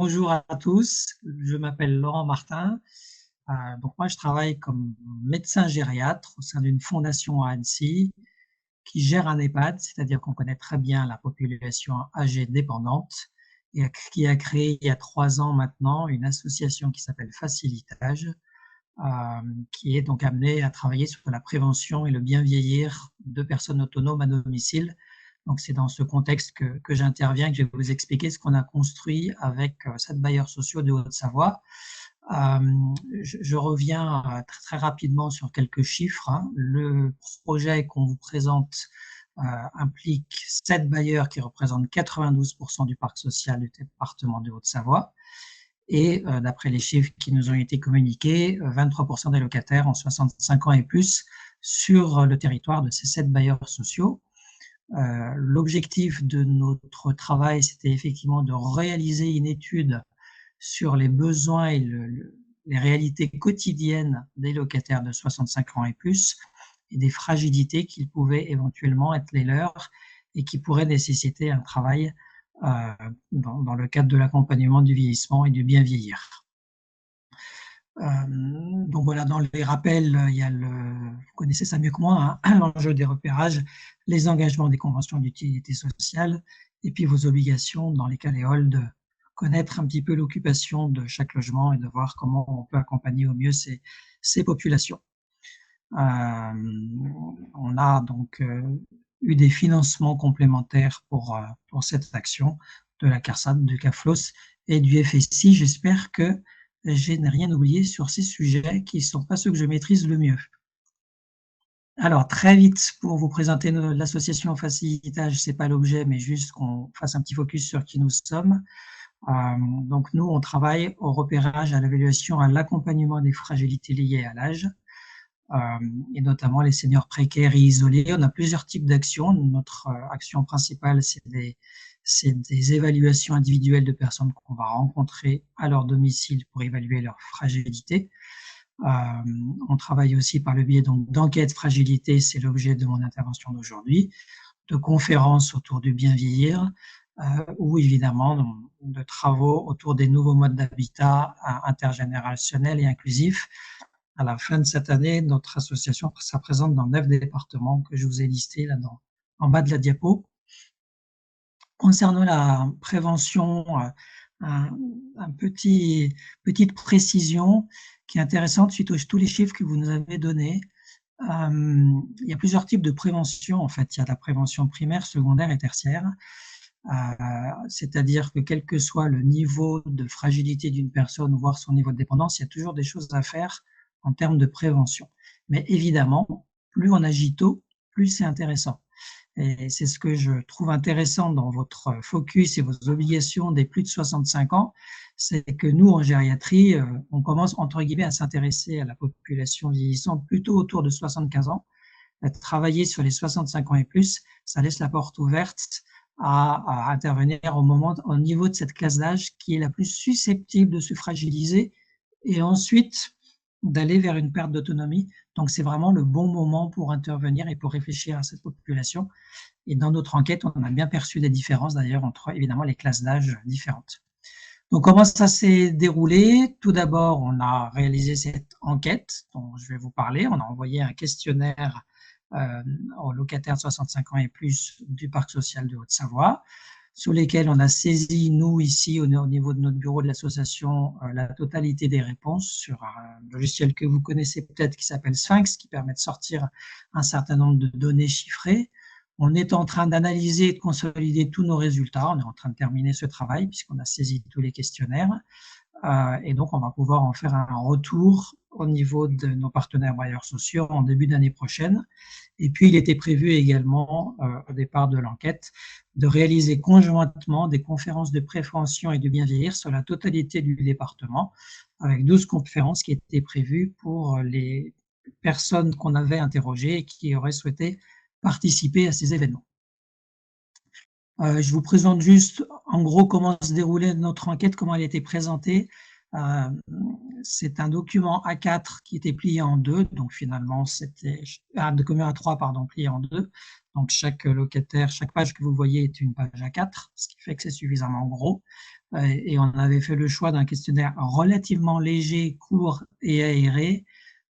Bonjour à tous, je m'appelle Laurent Martin. Donc moi, je travaille comme médecin gériatre au sein d'une fondation à Annecy qui gère un EHPAD, c'est-à-dire qu'on connaît très bien la population âgée dépendante et qui a créé il y a 3 ans maintenant une association qui s'appelle Facilitage, qui est donc amenée à travailler sur la prévention et le bien vieillir de personnes autonomes à domicile. Donc c'est dans ce contexte que j'interviens, que je vais vous expliquer ce qu'on a construit avec 7 bailleurs sociaux de Haute-Savoie. Je reviens très, très rapidement sur quelques chiffres, hein. Le projet qu'on vous présente implique 7 bailleurs qui représentent 92% du parc social du département de Haute-Savoie. Et d'après les chiffres qui nous ont été communiqués, 23% des locataires ont 65 ans et plus sur le territoire de ces 7 bailleurs sociaux. L'objectif de notre travail, c'était effectivement de réaliser une étude sur les besoins et les réalités quotidiennes des locataires de 65 ans et plus et des fragilités qui pouvaient éventuellement être les leurs et qui pourraient nécessiter un travail dans le cadre de l'accompagnement du vieillissement et du bien vieillir. Donc voilà, dans les rappels, il y a vous connaissez ça mieux que moi, hein, l'enjeu des repérages, les engagements des conventions d'utilité sociale, et puis vos obligations dans les cas des halls de connaître un petit peu l'occupation de chaque logement et de voir comment on peut accompagner au mieux ces populations. On a donc eu des financements complémentaires pour cette action de la CARSAT, du CAFLOS et du FSI. J'espère que je n'ai rien oublié sur ces sujets qui ne sont pas ceux que je maîtrise le mieux. Alors, très vite, pour vous présenter l'association Facilitage, ce n'est pas l'objet, mais juste qu'on fasse un petit focus sur qui nous sommes. Donc, nous, on travaille au repérage, à l'évaluation, à l'accompagnement des fragilités liées à l'âge, et notamment les seniors précaires et isolés. On a plusieurs types d'actions. Notre action principale, c'est des évaluations individuelles de personnes qu'on va rencontrer à leur domicile pour évaluer leur fragilité. On travaille aussi par le biais d'enquêtes fragilité, c'est l'objet de mon intervention d'aujourd'hui, de conférences autour du bien vieillir, ou évidemment de travaux autour des nouveaux modes d'habitat intergénérationnels et inclusifs. À la fin de cette année, notre association sera présente dans 9 départements que je vous ai listés là en bas de la diapo. Concernant la prévention, petite précision qui est intéressante suite à tous les chiffres que vous nous avez donnés. Il y a plusieurs types de prévention en fait. Il y a la prévention primaire, secondaire et tertiaire. C'est-à-dire que quel que soit le niveau de fragilité d'une personne, voire son niveau de dépendance, il y a toujours des choses à faire en termes de prévention. Mais évidemment, plus on agit tôt, plus c'est intéressant. Et c'est ce que je trouve intéressant dans votre focus et vos obligations des plus de 65 ans, c'est que nous, en gériatrie, on commence, entre guillemets, à s'intéresser à la population vieillissante plutôt autour de 75 ans. Travailler sur les 65 ans et plus, ça laisse la porte ouverte à intervenir au niveau de cette classe d'âge qui est la plus susceptible de se fragiliser et ensuite d'aller vers une perte d'autonomie. Donc, c'est vraiment le bon moment pour intervenir et pour réfléchir à cette population. Et dans notre enquête, on a bien perçu des différences d'ailleurs entre évidemment les classes d'âge différentes. Donc, comment ça s'est déroulé? Tout d'abord, on a réalisé cette enquête dont je vais vous parler. On a envoyé un questionnaire aux locataires de 65 ans et plus du parc social de Haute-Savoie, sur lesquels on a saisi, nous, ici, au niveau de notre bureau de l'association, la totalité des réponses sur un logiciel que vous connaissez peut-être qui s'appelle Sphinx, qui permet de sortir un certain nombre de données chiffrées. On est en train d'analyser et de consolider tous nos résultats. On est en train de terminer ce travail puisqu'on a saisi tous les questionnaires. Et donc, on va pouvoir en faire un retour au niveau de nos partenaires bailleurs sociaux en début d'année prochaine. Et puis, il était prévu également, au départ de l'enquête, de réaliser conjointement des conférences de prévention et de bien vieillir sur la totalité du département, avec 12 conférences qui étaient prévues pour les personnes qu'on avait interrogées et qui auraient souhaité participer à ces événements. Je vous présente juste en gros comment se déroulait notre enquête, comment elle a été présentée. C'est un document A4 qui était plié en deux, donc finalement c'était un document A3 pardon, plié en deux. Donc chaque locataire, chaque page que vous voyez est une page A4, ce qui fait que c'est suffisamment gros. Et on avait fait le choix d'un questionnaire relativement léger, court et aéré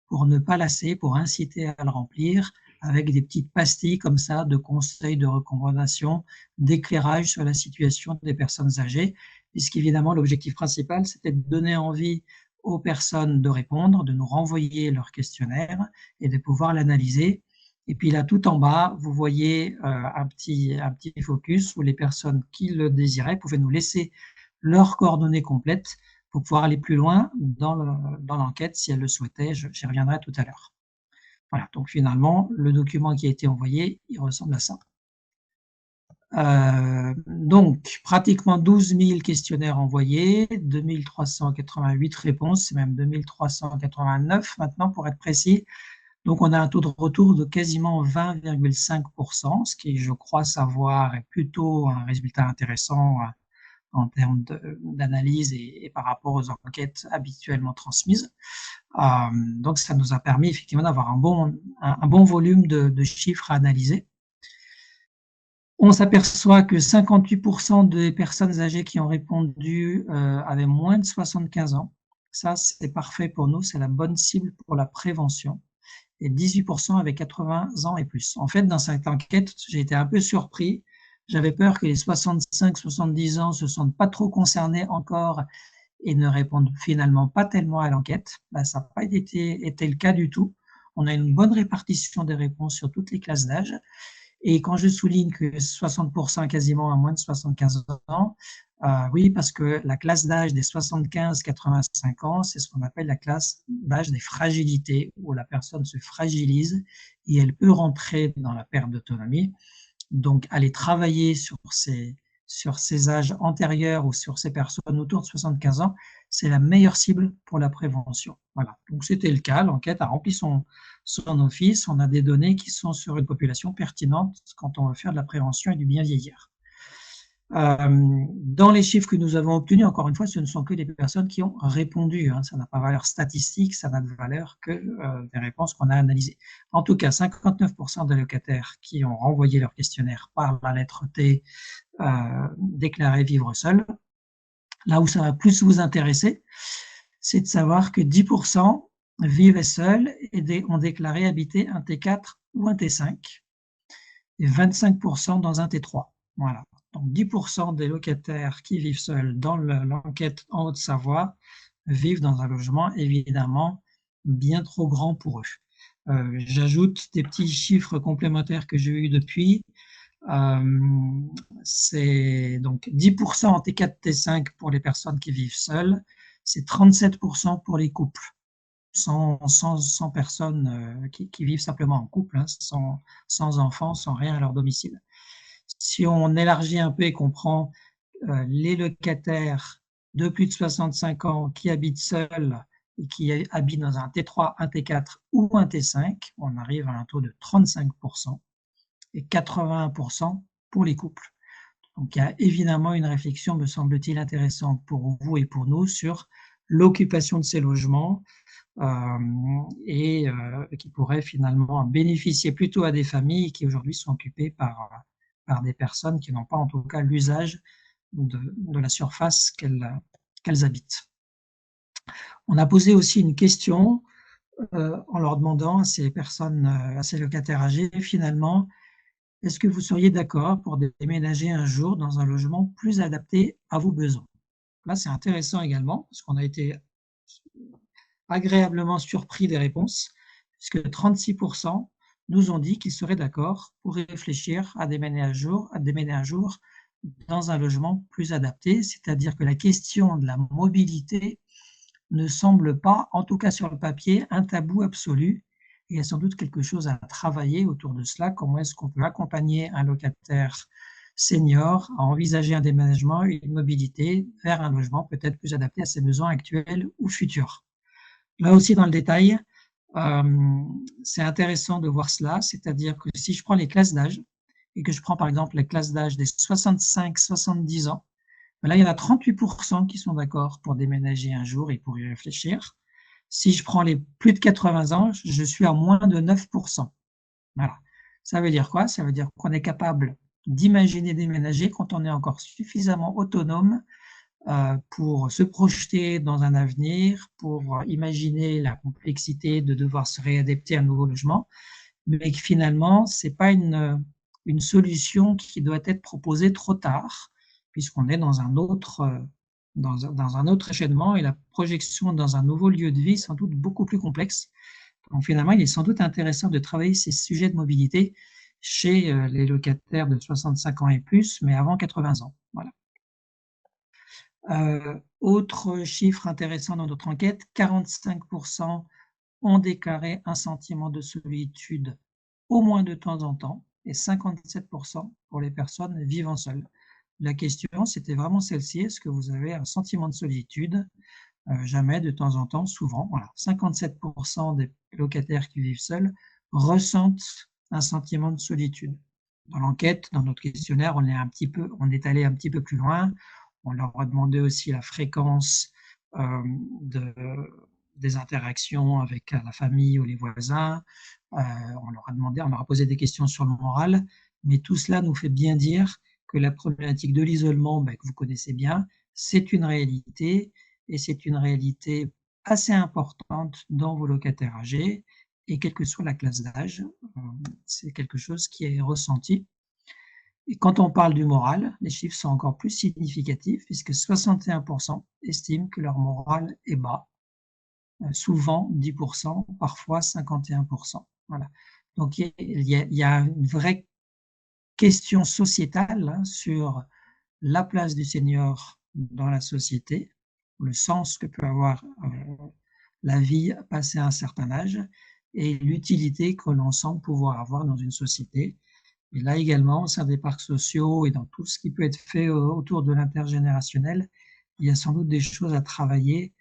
pour ne pas lasser, pour inciter à le remplir, avec des petites pastilles comme ça de conseils, de recommandations, d'éclairage sur la situation des personnes âgées, puisqu'évidemment l'objectif principal c'était de donner envie aux personnes de répondre, de nous renvoyer leur questionnaire et de pouvoir l'analyser. Et puis là, tout en bas, vous voyez un petit focus où les personnes qui le désiraient pouvaient nous laisser leurs coordonnées complètes pour pouvoir aller plus loin dans l'enquête si elles le souhaitaient. J'y reviendrai tout à l'heure. Voilà, donc finalement, le document qui a été envoyé, il ressemble à ça. Donc, pratiquement 12 000 questionnaires envoyés, 2 388 réponses, c'est même 2 389 maintenant pour être précis. Donc, on a un taux de retour de quasiment 20,5%, ce qui, je crois savoir, est plutôt un résultat intéressant en termes d'analyse et par rapport aux enquêtes habituellement transmises. Donc, ça nous a permis effectivement d'avoir un bon volume de chiffres à analyser. On s'aperçoit que 58% des personnes âgées qui ont répondu avaient moins de 75 ans. Ça, c'est parfait pour nous, c'est la bonne cible pour la prévention. Et 18% avaient 80 ans et plus. En fait, dans cette enquête, j'ai été un peu surpris. J'avais peur que les 65-70 ans ne se sentent pas trop concernés encore et ne répondent finalement pas tellement à l'enquête. Ben, ça n'a pas été le cas du tout. On a une bonne répartition des réponses sur toutes les classes d'âge. Et quand je souligne que 60% quasiment à moins de 75 ans, oui, parce que la classe d'âge des 75-85 ans, c'est ce qu'on appelle la classe d'âge des fragilités, où la personne se fragilise et elle peut rentrer dans la perte d'autonomie. Donc, aller travailler sur ces âges antérieurs ou sur ces personnes autour de 75 ans, c'est la meilleure cible pour la prévention. Voilà. Donc, c'était le cas. L'enquête a rempli son office. On a des données qui sont sur une population pertinente quand on veut faire de la prévention et du bien vieillir. Dans les chiffres que nous avons obtenus, encore une fois, ce ne sont que des personnes qui ont répondu. Hein. Ça n'a pas valeur statistique, ça n'a de valeur que des réponses qu'on a analysées. En tout cas, 59% des locataires qui ont renvoyé leur questionnaire par la lettre T déclaré vivre seuls. Là où ça va plus vous intéresser, c'est de savoir que 10% vivaient seuls et ont déclaré habiter un T4 ou un T5 et 25% dans un T3. Voilà. Donc 10% des locataires qui vivent seuls dans l'enquête en Haute-Savoie vivent dans un logement évidemment bien trop grand pour eux. J'ajoute des petits chiffres complémentaires que j'ai eus depuis. C'est donc 10% en T4, T5 pour les personnes qui vivent seules, c'est 37% pour les couples, sans personnes qui vivent simplement en couple, hein, sans enfants, sans rien à leur domicile. Si on élargit un peu et qu'on prend les locataires de plus de 65 ans qui habitent seuls et qui habitent dans un T3, un T4 ou un T5, on arrive à un taux de 35% et 81% pour les couples. Donc il y a évidemment une réflexion, me semble-t-il, intéressante pour vous et pour nous sur l'occupation de ces logements et qui pourrait finalement bénéficier plutôt à des familles qui aujourd'hui sont occupées par des personnes qui n'ont pas en tout cas l'usage de la surface qu'elles habitent. On a posé aussi une question en leur demandant à ces personnes, à ces locataires âgés, finalement, est-ce que vous seriez d'accord pour déménager un jour dans un logement plus adapté à vos besoins? Là, c'est intéressant également, parce qu'on a été agréablement surpris des réponses, puisque 36% nous ont dit qu'ils seraient d'accord pour réfléchir à déménager un jour dans un logement plus adapté, c'est-à-dire que la question de la mobilité ne semble pas, en tout cas sur le papier, un tabou absolu. Il y a sans doute quelque chose à travailler autour de cela. Comment est-ce qu'on peut accompagner un locataire senior à envisager un déménagement, une mobilité vers un logement peut-être plus adapté à ses besoins actuels ou futurs. Là aussi, dans le détail, c'est intéressant de voir cela, c'est-à-dire que si je prends les classes d'âge et que je prends par exemple les classes d'âge des 65-70 ans, Là, il y en a 38% qui sont d'accord pour déménager un jour et pour y réfléchir. Si je prends les plus de 80 ans, je suis à moins de 9%. Voilà. Ça veut dire quoi? Ça veut dire qu'on est capable d'imaginer déménager quand on est encore suffisamment autonome pour se projeter dans un avenir, pour imaginer la complexité de devoir se réadapter à un nouveau logement, mais que finalement, ce n'est pas une solution qui doit être proposée trop tard, puisqu'on est dans un autre, dans un autre échelonnement et la projection dans un nouveau lieu de vie est sans doute beaucoup plus complexe. Donc finalement, il est sans doute intéressant de travailler ces sujets de mobilité chez les locataires de 65 ans et plus, mais avant 80 ans. Voilà. Autre chiffre intéressant dans notre enquête, 45% ont déclaré un sentiment de solitude au moins de temps en temps et 57% pour les personnes vivant seules. La question, c'était vraiment celle-ci, est-ce que vous avez un sentiment de solitude? Jamais, de temps en temps, souvent. Voilà. 57% des locataires qui vivent seuls ressentent un sentiment de solitude. Dans l'enquête, dans notre questionnaire, on est allé un petit peu plus loin. On leur a demandé aussi la fréquence de, des interactions avec la famille ou les voisins. On leur a posé des questions sur le moral. Mais tout cela nous fait bien dire que la problématique de l'isolement, que vous connaissez bien, c'est une réalité et c'est une réalité assez importante dans vos locataires âgés et quelle que soit la classe d'âge, c'est quelque chose qui est ressenti. Et quand on parle du moral, les chiffres sont encore plus significatifs puisque 61% estiment que leur moral est bas, souvent 10%, parfois 51%. Voilà. Donc il y a une vraie question sociétale sur la place du senior dans la société, le sens que peut avoir la vie passée à un certain âge et l'utilité que l'on semble pouvoir avoir dans une société. Et là également, au sein des parcs sociaux et dans tout ce qui peut être fait autour de l'intergénérationnel, il y a sans doute des choses à travailler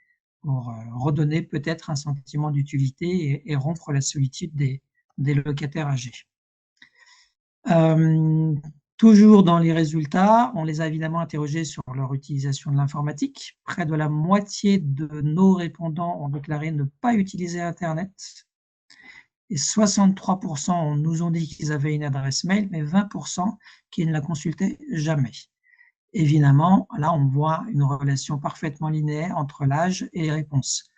pour redonner peut-être un sentiment d'utilité et rompre la solitude des locataires âgés. Toujours dans les résultats, on les a évidemment interrogés sur leur utilisation de l'informatique. Près de la moitié de nos répondants ont déclaré ne pas utiliser Internet. Et 63% nous ont dit qu'ils avaient une adresse mail, mais 20% qui ne la consultaient jamais. Évidemment, là, on voit une relation parfaitement linéaire entre l'âge et les réponses.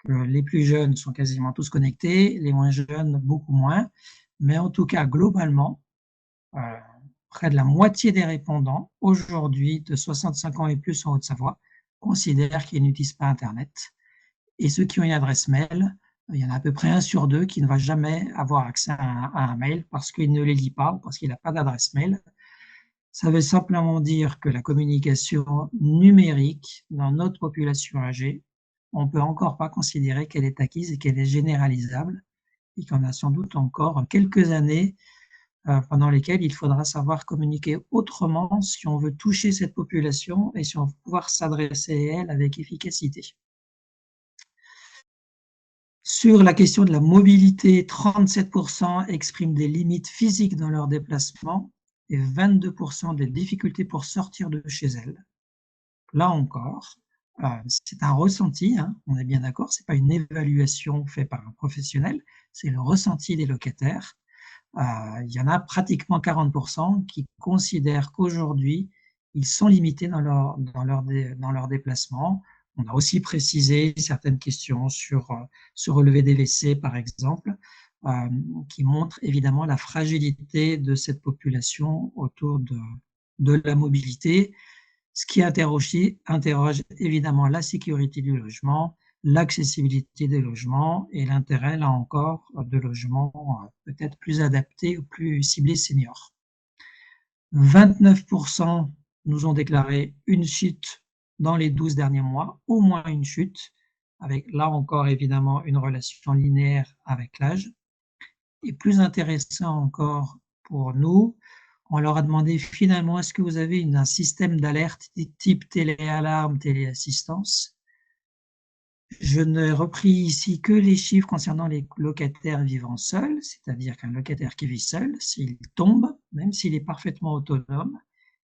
Les plus jeunes sont quasiment tous connectés, les moins jeunes, beaucoup moins. Mais en tout cas, globalement, près de la moitié des répondants, aujourd'hui, de 65 ans et plus en Haute-Savoie, considèrent qu'ils n'utilisent pas Internet. Et ceux qui ont une adresse mail, il y en a à peu près 1 sur 2 qui ne va jamais avoir accès à un mail parce qu'il ne les lit pas ou parce qu'il n'a pas d'adresse mail. Ça veut simplement dire que la communication numérique dans notre population âgée, on ne peut encore pas considérer qu'elle est acquise et qu'elle est généralisable et qu'on a sans doute encore quelques années pendant lesquelles il faudra savoir communiquer autrement si on veut toucher cette population et si on veut pouvoir s'adresser à elle avec efficacité. Sur la question de la mobilité, 37% expriment des limites physiques dans leurs déplacements et 22% des difficultés pour sortir de chez elles. Là encore, c'est un ressenti, hein, on est bien d'accord, ce n'est pas une évaluation faite par un professionnel, c'est le ressenti des locataires. Il y en a pratiquement 40% qui considèrent qu'aujourd'hui, ils sont limités dans leur déplacement. On a aussi précisé certaines questions sur se relever des WC, par exemple, qui montrent évidemment la fragilité de cette population autour de la mobilité, ce qui interroge évidemment la sécurité du logement, l'accessibilité des logements et l'intérêt, là encore, de logements peut-être plus adaptés ou plus ciblés seniors. 29% nous ont déclaré une chute dans les 12 derniers mois, au moins une chute, avec là encore évidemment une relation linéaire avec l'âge. Et plus intéressant encore pour nous, on leur a demandé finalement, est-ce que vous avez un système d'alerte type téléalarme, téléassistance? Je ne repris ici que les chiffres concernant les locataires vivant seuls, c'est-à-dire qu'un locataire qui vit seul, s'il tombe, même s'il est parfaitement autonome,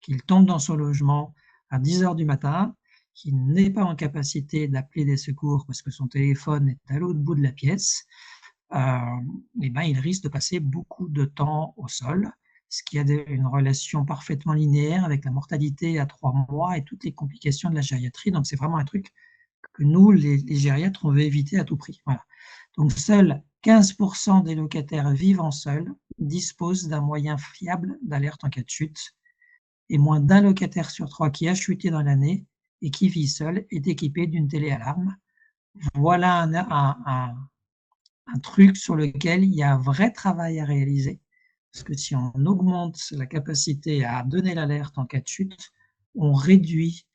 qu'il tombe dans son logement à 10 heures du matin, qui n'est pas en capacité d'appeler des secours parce que son téléphone est à l'autre bout de la pièce, eh ben, il risque de passer beaucoup de temps au sol, ce qui a une relation parfaitement linéaire avec la mortalité à 3 mois et toutes les complications de la gériatrie. Donc, c'est vraiment un truc que nous, les gériatres, on veut éviter à tout prix. Voilà. Donc, seuls 15% des locataires vivant seuls disposent d'un moyen fiable d'alerte en cas de chute, et moins d'un locataire sur 3 qui a chuté dans l'année et qui vit seul est équipé d'une téléalarme. Voilà un truc sur lequel il y a un vrai travail à réaliser, parce que si on augmente la capacité à donner l'alerte en cas de chute, on réduit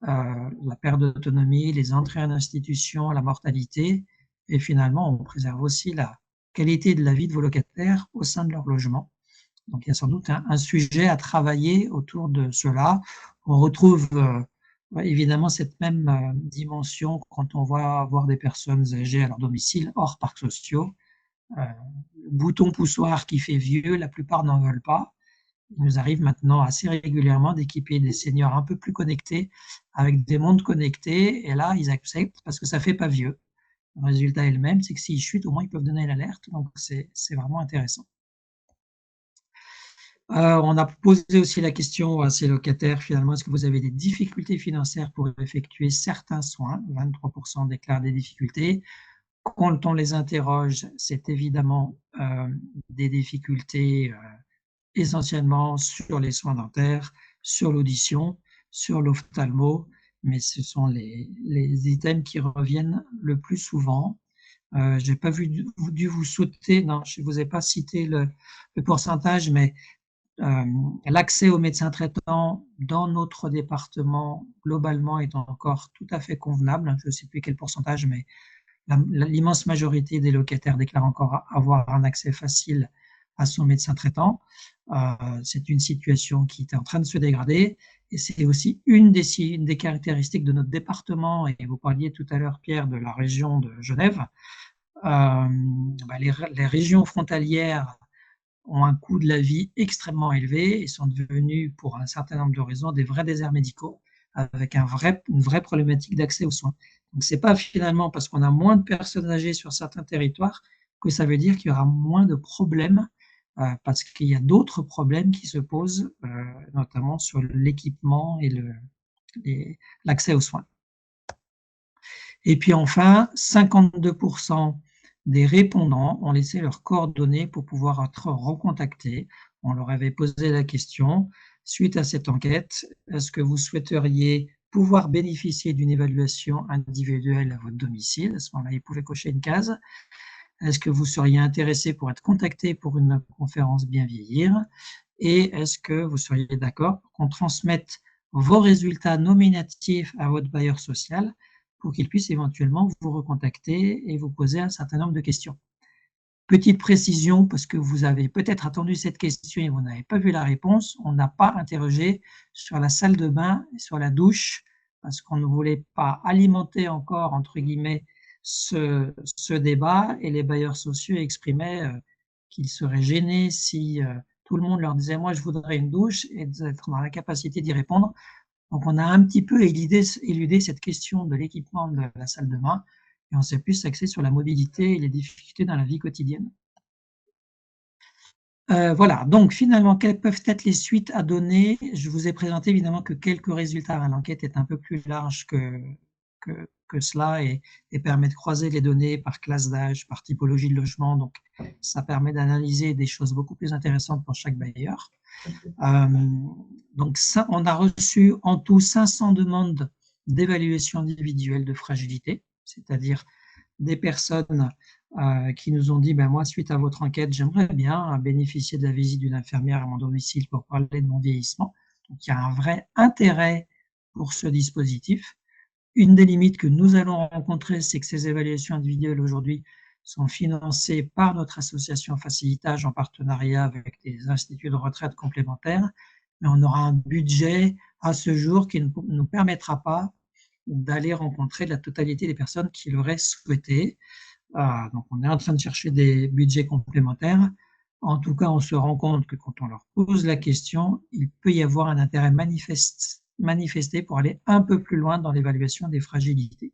la perte d'autonomie, les entrées en institution, la mortalité, et finalement, on préserve aussi la qualité de la vie de vos locataires au sein de leur logement. Donc, il y a sans doute un sujet à travailler autour de cela. On retrouve évidemment cette même dimension quand on va voir des personnes âgées à leur domicile, hors parcs sociaux. Le bouton poussoir qui fait vieux, la plupart n'en veulent pas. Il nous arrive maintenant assez régulièrement d'équiper des seniors un peu plus connectés avec des montres connectées, et là, ils acceptent parce que ça fait pas vieux. Le résultat est le même, c'est que s'ils chutent, au moins ils peuvent donner l'alerte, donc c'est vraiment intéressant. On a posé aussi la question à ces locataires, finalement, est-ce que vous avez des difficultés financières pour effectuer certains soins? 23% déclarent des difficultés. Quand on les interroge, c'est évidemment des difficultés essentiellement sur les soins dentaires, sur l'audition, sur l'ophtalmo, mais ce sont les items qui reviennent le plus souvent. Je n'ai pas dû vous sauter, non, je ne vous ai pas cité le pourcentage, mais l'accès aux médecins traitants dans notre département, globalement, est encore tout à fait convenable. Je ne sais plus quel pourcentage, mais l'immense majorité des locataires déclarent encore avoir un accès facile à son médecin traitant. C'est une situation qui est en train de se dégrader, et c'est aussi une des caractéristiques de notre département, et vous parliez tout à l'heure, Pierre, de la région de Genève. Les régions frontalières ont un coût de la vie extrêmement élevé et sont devenus, pour un certain nombre de raisons, des vrais déserts médicaux, avec une vraie problématique d'accès aux soins. Donc, ce n'est pas finalement parce qu'on a moins de personnes âgées sur certains territoires que ça veut dire qu'il y aura moins de problèmes, parce qu'il y a d'autres problèmes qui se posent, notamment sur l'équipement et l'accès aux soins. Et puis enfin, 52% des répondants ont laissé leurs coordonnées pour pouvoir être recontactés. On leur avait posé la question, suite à cette enquête, est-ce que vous souhaiteriez pouvoir bénéficier d'une évaluation individuelle à votre domicile? À ce moment-là, ils pouvaient cocher une case. Est-ce que vous seriez intéressé pour être contacté pour une conférence Bien Vieillir? Et est-ce que vous seriez d'accord pour qu'on transmette vos résultats nominatifs à votre bailleur social pour qu'il puisse éventuellement vous recontacter et vous poser un certain nombre de questions? Petite précision, parce que vous avez peut-être attendu cette question et vous n'avez pas vu la réponse, on n'a pas interrogé sur la salle de bain et sur la douche, parce qu'on ne voulait pas alimenter encore, entre guillemets, ce débat, et les bailleurs sociaux exprimaient qu'ils seraient gênés si tout le monde leur disait « moi je voudrais une douche » et d'être dans l'incapacité d'y répondre. Donc on a un petit peu éludé cette question de l'équipement de la salle de bain, et on s'est plus axé sur la mobilité et les difficultés dans la vie quotidienne. Voilà, donc finalement, quelles peuvent être les suites à donner? Je vous ai présenté évidemment que quelques résultats. L'enquête est un peu plus large que cela, et permet de croiser les données par classe d'âge, par typologie de logement. Donc, ça permet d'analyser des choses beaucoup plus intéressantes pour chaque bailleur. Donc, on a reçu en tout 500 demandes d'évaluation individuelle de fragilité, c'est-à-dire des personnes qui nous ont dit moi, suite à votre enquête, j'aimerais bien bénéficier de la visite d'une infirmière à mon domicile pour parler de mon vieillissement. Donc, il y a un vrai intérêt pour ce dispositif. Une des limites que nous allons rencontrer, c'est que ces évaluations individuelles aujourd'hui sont financées par notre association Facilitage en partenariat avec des instituts de retraite complémentaires, mais on aura un budget à ce jour qui ne nous permettra pas d'aller rencontrer la totalité des personnes qui l'auraient souhaité. Donc, on est en train de chercher des budgets complémentaires. En tout cas, on se rend compte que quand on leur pose la question, il peut y avoir un intérêt manifeste manifester pour aller un peu plus loin dans l'évaluation des fragilités.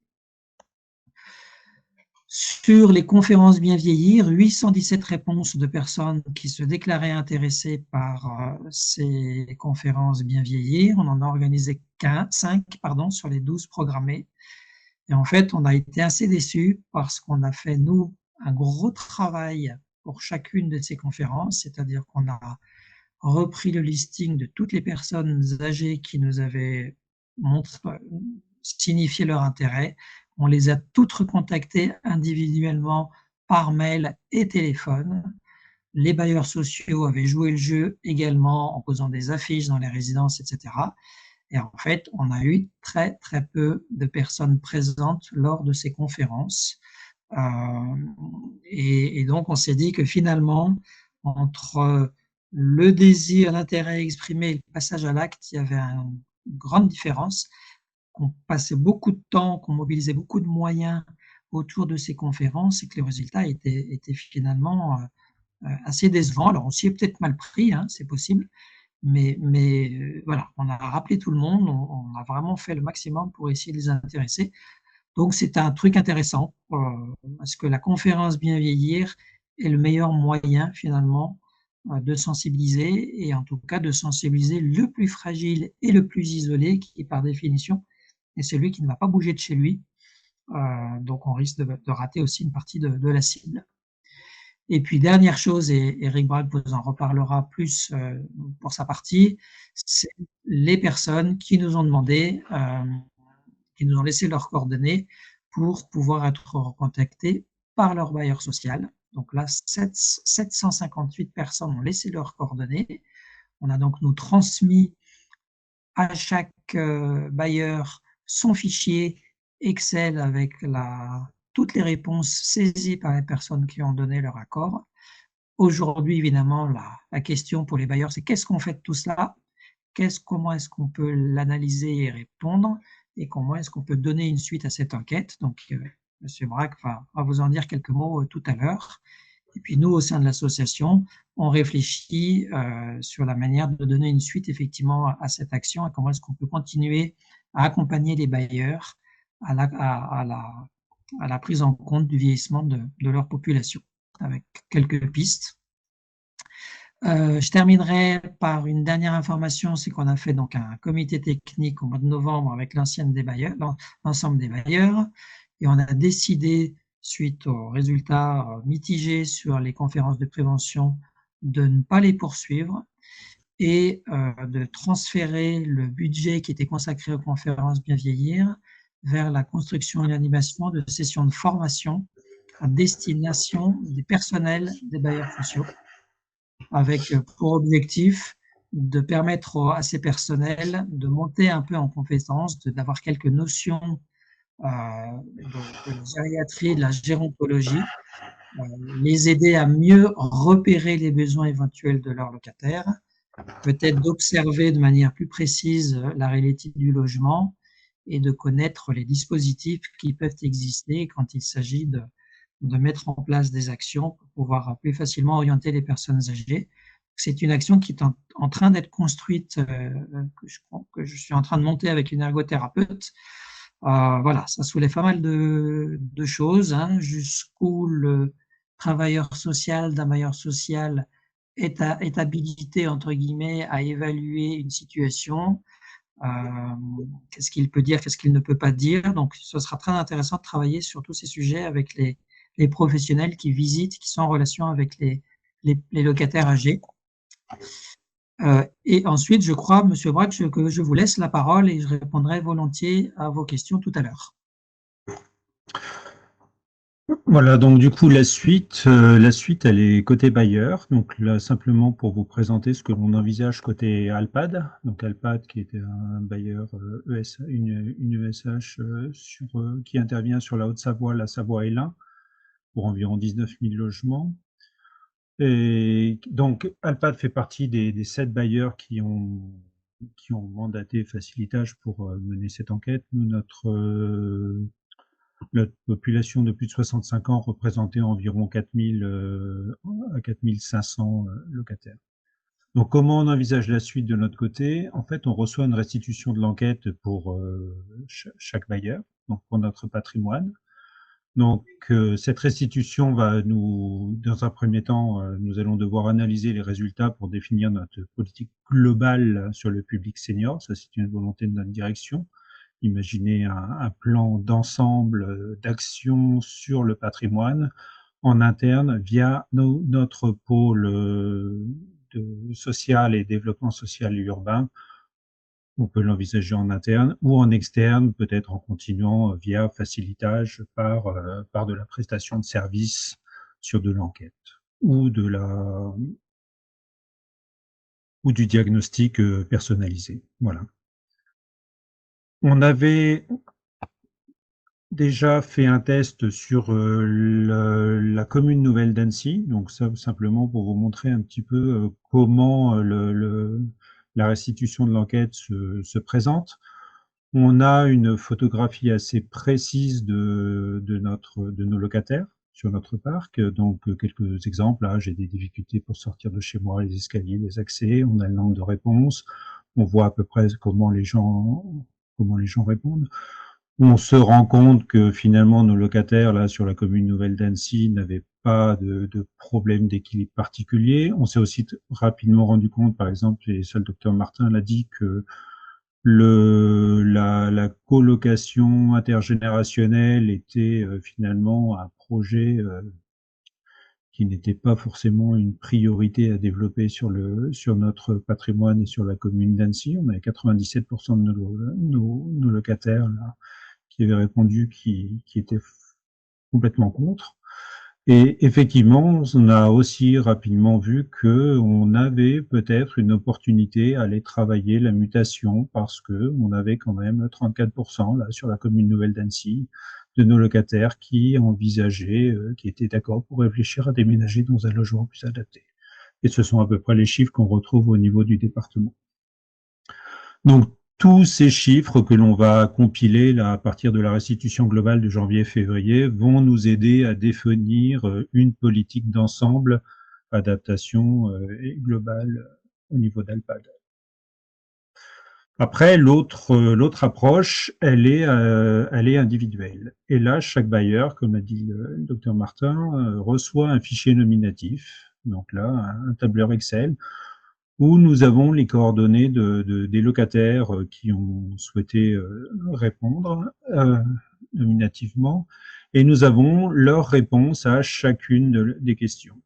Sur les conférences bien vieillir, 817 réponses de personnes qui se déclaraient intéressées par ces conférences bien vieillir. On en a organisé 5 sur les 12 programmées. Et en fait, on a été assez déçus parce qu'on a fait, nous, un gros travail pour chacune de ces conférences, c'est-à-dire qu'on a repris le listing de toutes les personnes âgées qui nous avaient signifié leur intérêt. On les a toutes recontactées individuellement par mail et téléphone. Les bailleurs sociaux avaient joué le jeu également en posant des affiches dans les résidences, etc. Et en fait, on a eu très, très peu de personnes présentes lors de ces conférences. Et donc, on s'est dit que finalement, entre le désir, l'intérêt exprimé et le passage à l'acte, il y avait une grande différence, qu'on passait beaucoup de temps, qu'on mobilisait beaucoup de moyens autour de ces conférences et que les résultats étaient finalement assez décevants. Alors, on s'y est peut-être mal pris, hein, c'est possible, mais voilà, on a rappelé tout le monde, on a vraiment fait le maximum pour essayer de les intéresser. Donc, c'est un truc intéressant, parce que la conférence Bien vieillir est le meilleur moyen, finalement, de sensibiliser, et en tout cas de sensibiliser le plus fragile et le plus isolé, qui, par définition, est celui qui ne va pas bouger de chez lui. Donc, on risque de rater aussi une partie de la cible. Et puis, dernière chose, et Eric Braque vous en reparlera plus pour sa partie, c'est les personnes qui nous ont demandé, qui nous ont laissé leurs coordonnées pour pouvoir être recontactées par leur bailleur social. Donc là, 758 personnes ont laissé leurs coordonnées. On a donc nous transmis à chaque bailleur son fichier Excel avec toutes les réponses saisies par les personnes qui ont donné leur accord. Aujourd'hui, évidemment, la question pour les bailleurs, c'est qu'est-ce qu'on fait de tout cela? Comment est-ce qu'on peut l'analyser et répondre? Et comment est-ce qu'on peut donner une suite à cette enquête? Donc, M. Braque va vous en dire quelques mots tout à l'heure. Et puis nous, au sein de l'association, on réfléchit sur la manière de donner une suite effectivement à cette action et comment est-ce qu'on peut continuer à accompagner les bailleurs à la prise en compte du vieillissement de leur population, avec quelques pistes. Je terminerai par une dernière information, c'est qu'on a fait donc un comité technique au mois de novembre avec l'ensemble des bailleurs, et on a décidé, suite aux résultats mitigés sur les conférences de prévention, de ne pas les poursuivre et de transférer le budget qui était consacré aux conférences Bien vieillir vers la construction et l'animation de sessions de formation à destination des personnels des bailleurs sociaux, avec pour objectif de permettre à ces personnels de monter un peu en compétence, d'avoir quelques notions de la gériatrie, de la gérontologie, les aider à mieux repérer les besoins éventuels de leurs locataires, peut-être d'observer de manière plus précise la réalité du logement et de connaître les dispositifs qui peuvent exister quand il s'agit de mettre en place des actions pour pouvoir plus facilement orienter les personnes âgées. C'est une action qui est en train d'être construite, que je suis en train de monter avec une ergothérapeute. Voilà, ça soulève pas mal de choses, hein, jusqu'où le travailleur social d'un bailleur social est habilité, entre guillemets, à évaluer une situation. Qu'est-ce qu'il peut dire, qu'est-ce qu'il ne peut pas dire. Donc, ce sera très intéressant de travailler sur tous ces sujets avec les professionnels qui visitent, qui sont en relation avec les locataires âgés. Et ensuite, je crois, Monsieur Braque, que je vous laisse la parole et je répondrai volontiers à vos questions tout à l'heure. Voilà, donc du coup, la suite, elle est côté bailleur. Donc là, simplement pour vous présenter ce que l'on envisage côté Alpad. Donc Alpad, qui était un bailleur une ESH qui intervient sur la Haute-Savoie, la Savoie et l'Ain, pour environ 19 000 logements. Et donc, Alpad fait partie des 7 bailleurs qui ont mandaté Facilitage pour mener cette enquête. Nous, notre population de plus de 65 ans représentait environ 4 000 à 4 500 locataires. Donc, comment on envisage la suite de notre côté? En fait, on reçoit une restitution de l'enquête pour chaque bailleur, donc pour notre patrimoine. Donc, cette restitution va nous, dans un premier temps, nous allons devoir analyser les résultats pour définir notre politique globale sur le public senior. Ça, c'est une volonté de notre direction. Imaginer un plan d'ensemble d'action sur le patrimoine en interne via notre pôle social et développement social et urbain. On peut l'envisager en interne ou en externe, peut-être en continuant via facilitage par de la prestation de services sur de l'enquête ou ou du diagnostic personnalisé. Voilà. On avait déjà fait un test sur la commune nouvelle d'Annecy, donc ça simplement pour vous montrer un petit peu comment la restitution de l'enquête se présente. On a une photographie assez précise de nos locataires sur notre parc. Donc, quelques exemples. Là, j'ai des difficultés pour sortir de chez moi, les escaliers, les accès. On a le nombre de réponses. On voit à peu près comment les gens répondent. On se rend compte que finalement, nos locataires, là, sur la commune nouvelle d'Annecy, n'avaient pas de problème d'équilibre particulier. On s'est aussi rapidement rendu compte, par exemple, et ça, le docteur Martin l'a dit, que la colocation intergénérationnelle était finalement un projet qui n'était pas forcément une priorité à développer sur notre patrimoine et sur la commune d'Annecy. On avait 97% de nos locataires là, qui avaient répondu qui étaient complètement contre. Et effectivement, on a aussi rapidement vu qu'on avait peut-être une opportunité à aller travailler la mutation parce que on avait quand même 34% là sur la commune nouvelle d'Annecy de nos locataires qui envisageaient, qui étaient d'accord pour réfléchir à déménager dans un logement plus adapté. Et ce sont à peu près les chiffres qu'on retrouve au niveau du département. Donc, tous ces chiffres que l'on va compiler là, à partir de la restitution globale de janvier-février vont nous aider à définir une politique d'ensemble, adaptation et globale au niveau d'Alpad. Après, l'autre approche, elle est individuelle. Et là, chaque bailleur, comme a dit le docteur Martin, reçoit un fichier nominatif, donc là, un tableur Excel, où nous avons les coordonnées des locataires qui ont souhaité répondre nominativement, et nous avons leurs réponses à chacune des questions.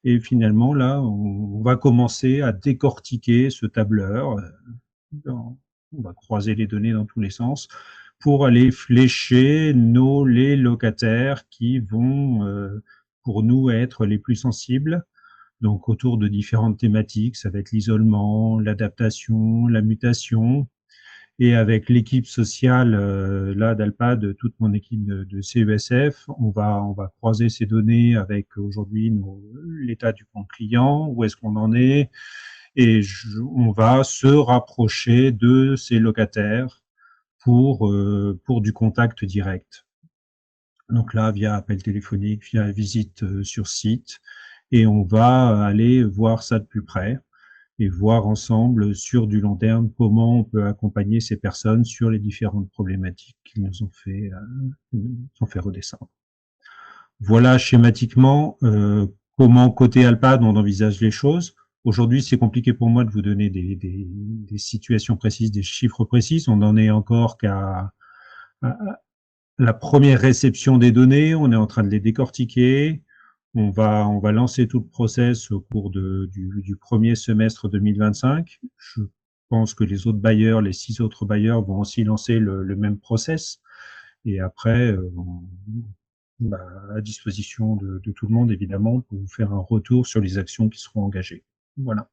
Et finalement, là, on va commencer à décortiquer ce tableur. On va croiser les données dans tous les sens pour aller flécher les locataires qui vont, pour nous, être les plus sensibles, donc autour de différentes thématiques. Ça va être l'isolement, l'adaptation, la mutation. Et avec l'équipe sociale là d'Alpad, toute mon équipe de CESF, on va croiser ces données avec aujourd'hui l'état du compte client, où est-ce qu'on en est, et on va se rapprocher de ces locataires pour du contact direct. Donc là, via appel téléphonique, via visite sur site, et on va aller voir ça de plus près et voir ensemble sur du long terme comment on peut accompagner ces personnes sur les différentes problématiques qui nous ont fait redescendre. Voilà schématiquement comment côté Alpad on envisage les choses. Aujourd'hui, c'est compliqué pour moi de vous donner des situations précises, des chiffres précis. On n'en est encore qu'à la première réception des données. On est en train de les décortiquer. On va lancer tout le process au cours du premier semestre 2025. Je pense que les autres bailleurs, les 6 autres bailleurs vont aussi lancer le même process. Et après, à disposition de tout le monde, évidemment, pour vous faire un retour sur les actions qui seront engagées. Voilà.